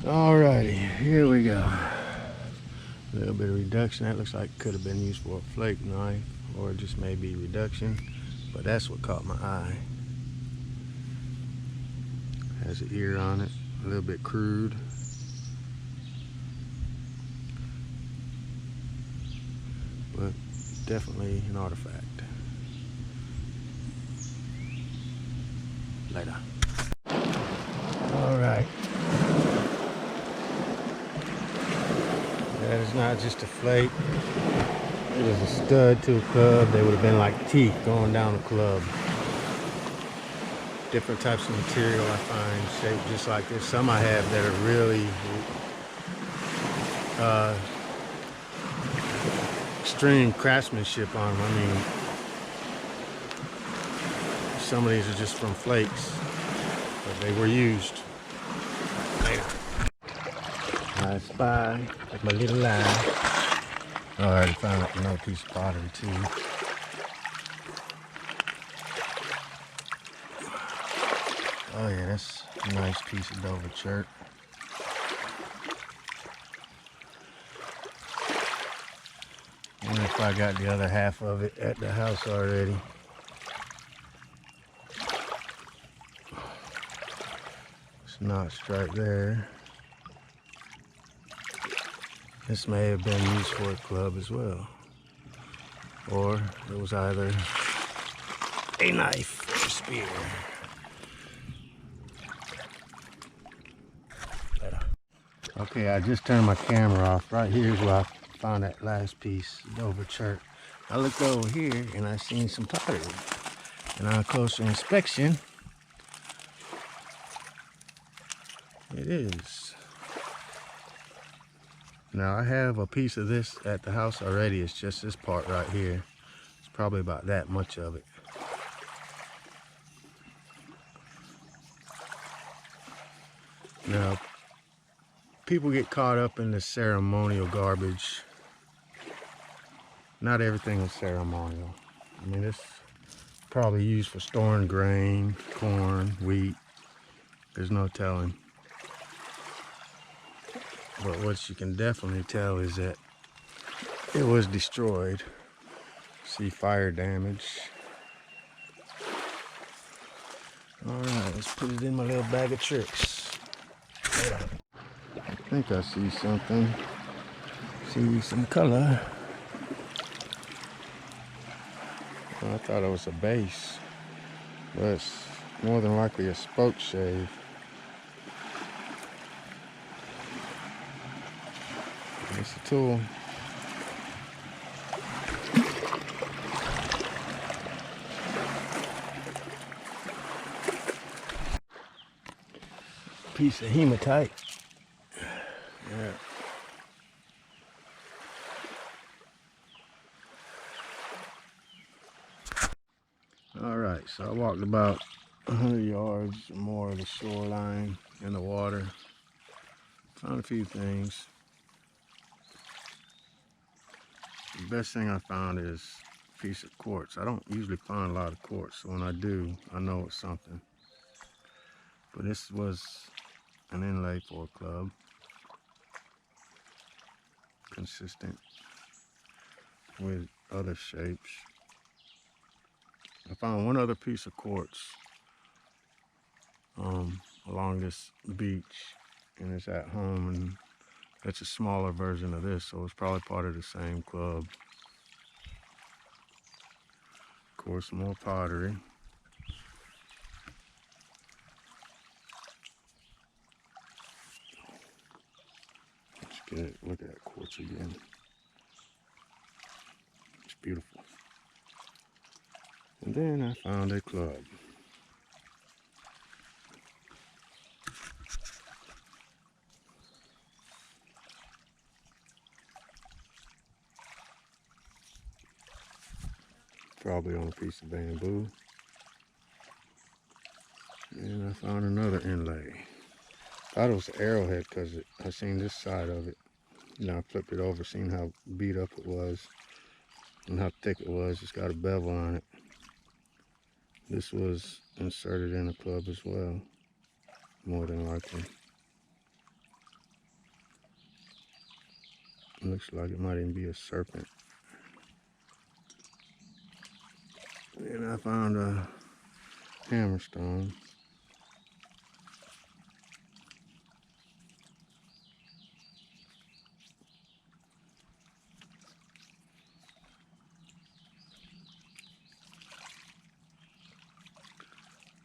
Alrighty, here we go. A little bit of reduction. That looks like could have been used for a flake knife or just maybe reduction, but that's what caught my eye. Has an ear on it, a little bit crude. But definitely an artifact. Later. Alright. That is not just a flake. It is a stud to a club. They would have been like teeth going down a club. Different types of material I find shaped just like this. Some I have that are really extreme craftsmanship on them. I mean, some of these are just from flakes, but they were used. Later. I spy with my little eye. Oh, I already found another piece of pottery too. Oh yeah, that's a nice piece of Dover chert. I wonder if I got the other half of it at the house already. It's notched right there. This may have been used for a club as well. Or it was either a knife or a spear. Okay, I just turned my camera off. Right here is where I found that last piece, Dover chert. I looked over here and I seen some pottery. And on closer inspection, it is. Now I have a piece of this at the house already. It's just this part right here. It's probably about that much of it. Now, people get caught up in the ceremonial garbage. Not everything is ceremonial. I mean, it's probably used for storing grain, corn, wheat. There's no telling. But what you can definitely tell is that it was destroyed. See fire damage. Alright, let's put it in my little bag of tricks. I think I see something. See some color. I thought it was a base, but it's more than likely a spoke shave. It's a tool. Piece of hematite. Yeah. Alright, so I walked about 100 yards or more of the shoreline in the water. Found a few things. The best thing I found is a piece of quartz. I don't usually find a lot of quartz, so when I do, I know it's something. But this was an inlay for a club. Consistent with other shapes. I found one other piece of quartz along this beach, and it's at home, and it's a smaller version of this, so it's probably part of the same club. Of course, more pottery. Let's get a look at that quartz again. It's beautiful. And then I found a club. Probably on a piece of bamboo. And I found another inlay. Thought it was an arrowhead because I seen this side of it. You know, I flipped it over, seen how beat up it was and how thick it was. It's got a bevel on it. This was inserted in a club as well, more than likely. Looks like it might even be a serpent. And I found a hammerstone.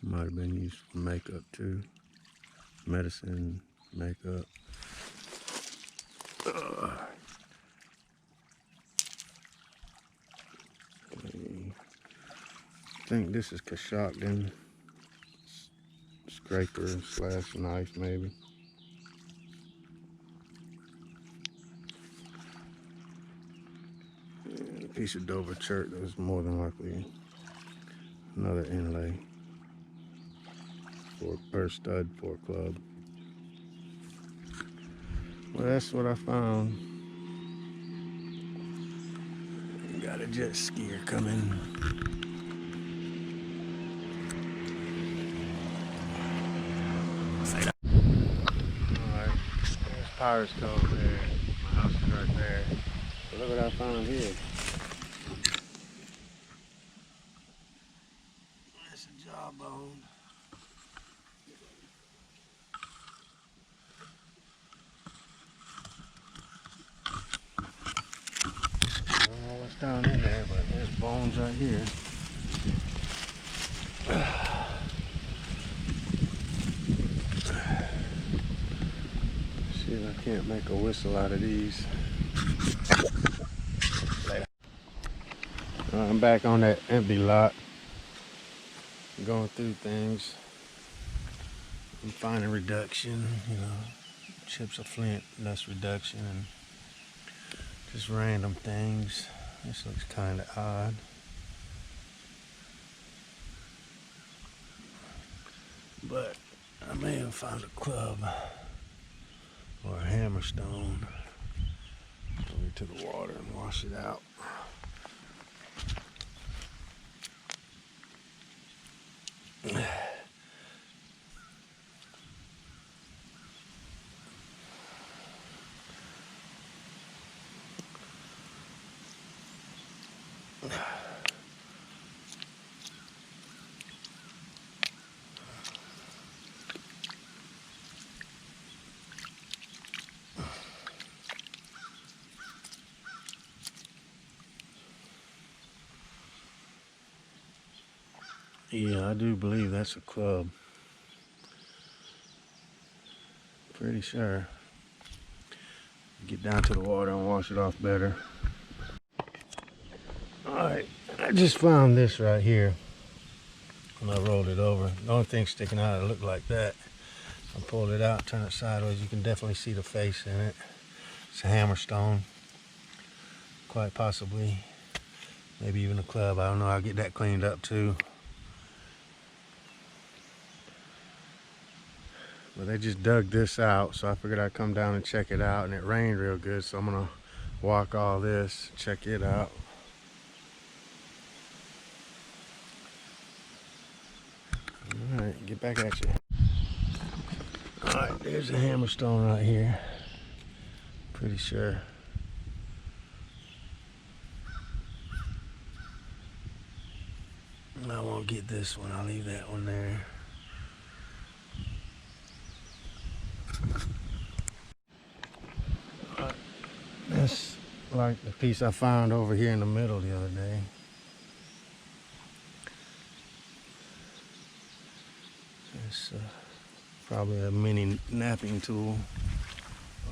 Might have been used for makeup too. Medicine, makeup. Okay. I think this is Kashogdan. Scraper slash knife maybe. And a piece of Dover chert that was more than likely another inlay. Or stud for a club. Well, that's what I found. Got a jet skier coming. Alright, there's Pirates Cove there. My house is right there. But look what I found here. That's a jawbone. I don't know what's down in there, but there's bones right here. See if I can't make a whistle out of these. I'm back on that empty lot. Going through things. I'm finding reduction, you know, chips of flint, less reduction, and just random things. This looks kind of odd. But I may have found a club or a hammerstone. Over to the water and wash it out. Yeah, I do believe that's a club. Pretty sure. Get down to the water and wash it off better. Alright, I just found this right here. When I rolled it over. The only thing sticking out, it looked like that. I pulled it out, turn it sideways. You can definitely see the face in it. It's a hammerstone. Quite possibly. Maybe even a club. I don't know. I'll get that cleaned up too. But they just dug this out, so I figured I'd come down and check it out, and it rained real good, so I'm gonna walk all this, check it out. Alright, get back at you. Alright, there's a hammerstone right here. Pretty sure. I won't get this one, I'll leave that one there. That's like the piece I found over here in the middle the other day. It's probably a mini napping tool.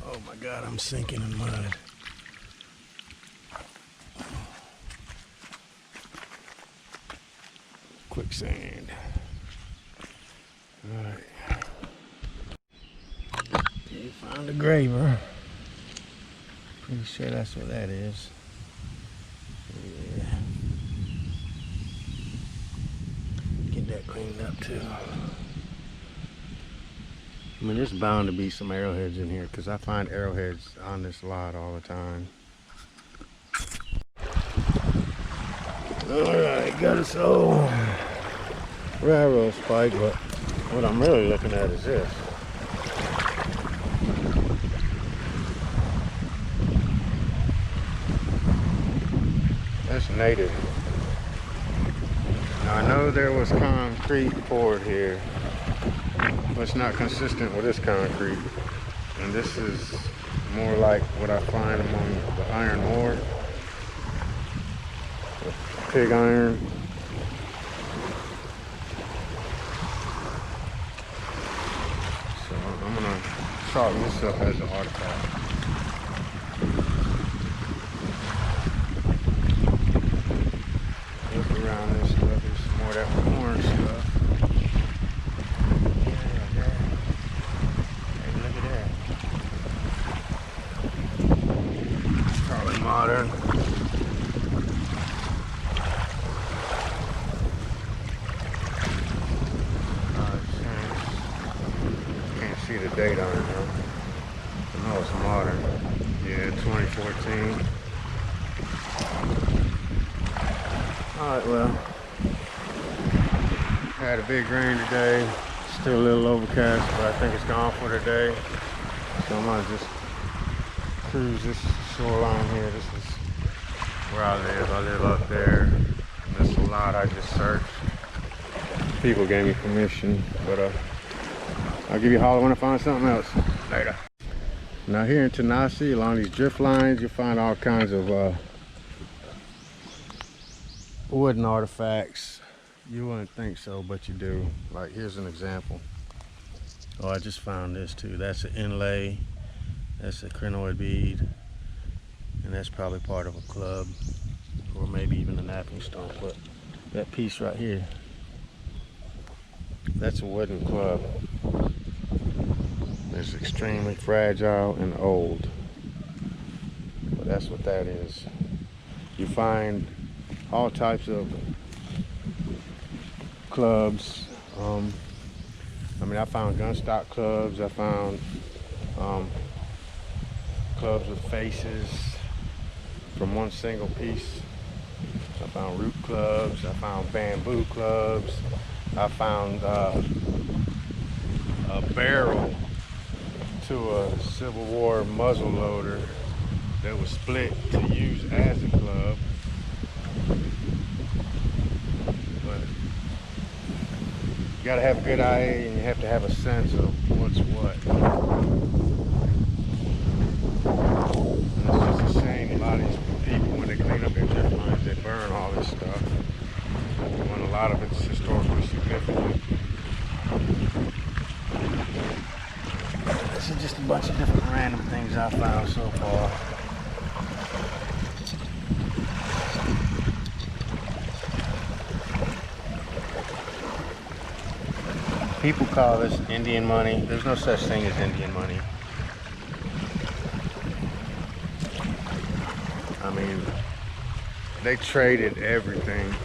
Oh my God, I'm sinking in mud. Quicksand. All right. Okay, found a graver. Pretty sure that's what that is. Yeah. Get that cleaned up too. I mean, there's bound to be some arrowheads in here because I find arrowheads on this lot all the time. Alright, got us old railroad spike, but what I'm really looking at is this. native. Now I know there was concrete poured here, but it's not consistent with this concrete. And this is more like what I find among the iron ore, the pig iron. So I'm gonna chalk this up as an artifact. Look around this stuff, there's some more of that corn stuff. Yeah. Hey, look at that. Probably modern. Can't see the date on it though. I know it's modern. Yeah, 2014. Alright, well, had a big rain today. Still a little overcast, but I think it's gone for today. So I'm gonna just cruise this shoreline here. This is where I live. I live up there. This is a lot I just searched. People gave me permission, but I'll give you a holler when I find something else. Later. Now here in Tanasi, along these drift lines, you'll find all kinds of wooden artifacts. You wouldn't think so, but you do. Like here's an example. Oh, I just found this too. That's an inlay. That's a crinoid bead. And that's probably part of a club, or maybe even a napping stone. But that piece right here, that's a wooden club. It's extremely fragile and old. But that's what that is. You find all types of clubs. I mean, I found gun stock clubs. I found clubs with faces from one single piece. I found root clubs. I found bamboo clubs. I found a barrel to a Civil War muzzle loader that was split to use as a club. But you gotta have a good eye, and you have to have a sense of what's what. And it's just a shame a lot of these people, when they clean up their drift lines, they burn all this stuff, when a lot of it's historically significant. This is just a bunch of different random things I found so far. People call this Indian money. There's no such thing as Indian money. I mean, they traded everything.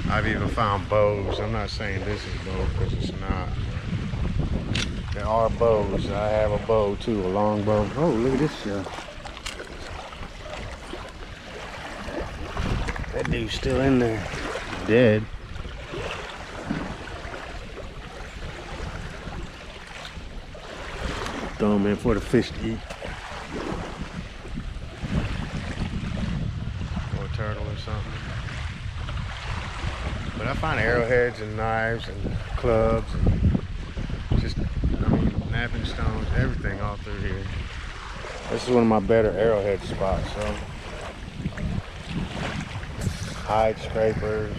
I've even found bows. I'm not saying this is a bow because it's not. There are bows. I have a bow too, a long bow. Oh, look at this stuff. That dude's still in there. Dead. Throw him in for the fish to eat. Or a turtle or something. But I find arrowheads and knives and clubs and just, I mean, napping stones, everything all through here. This is one of my better arrowhead spots, so. Hide scrapers.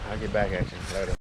I'll get back at you later.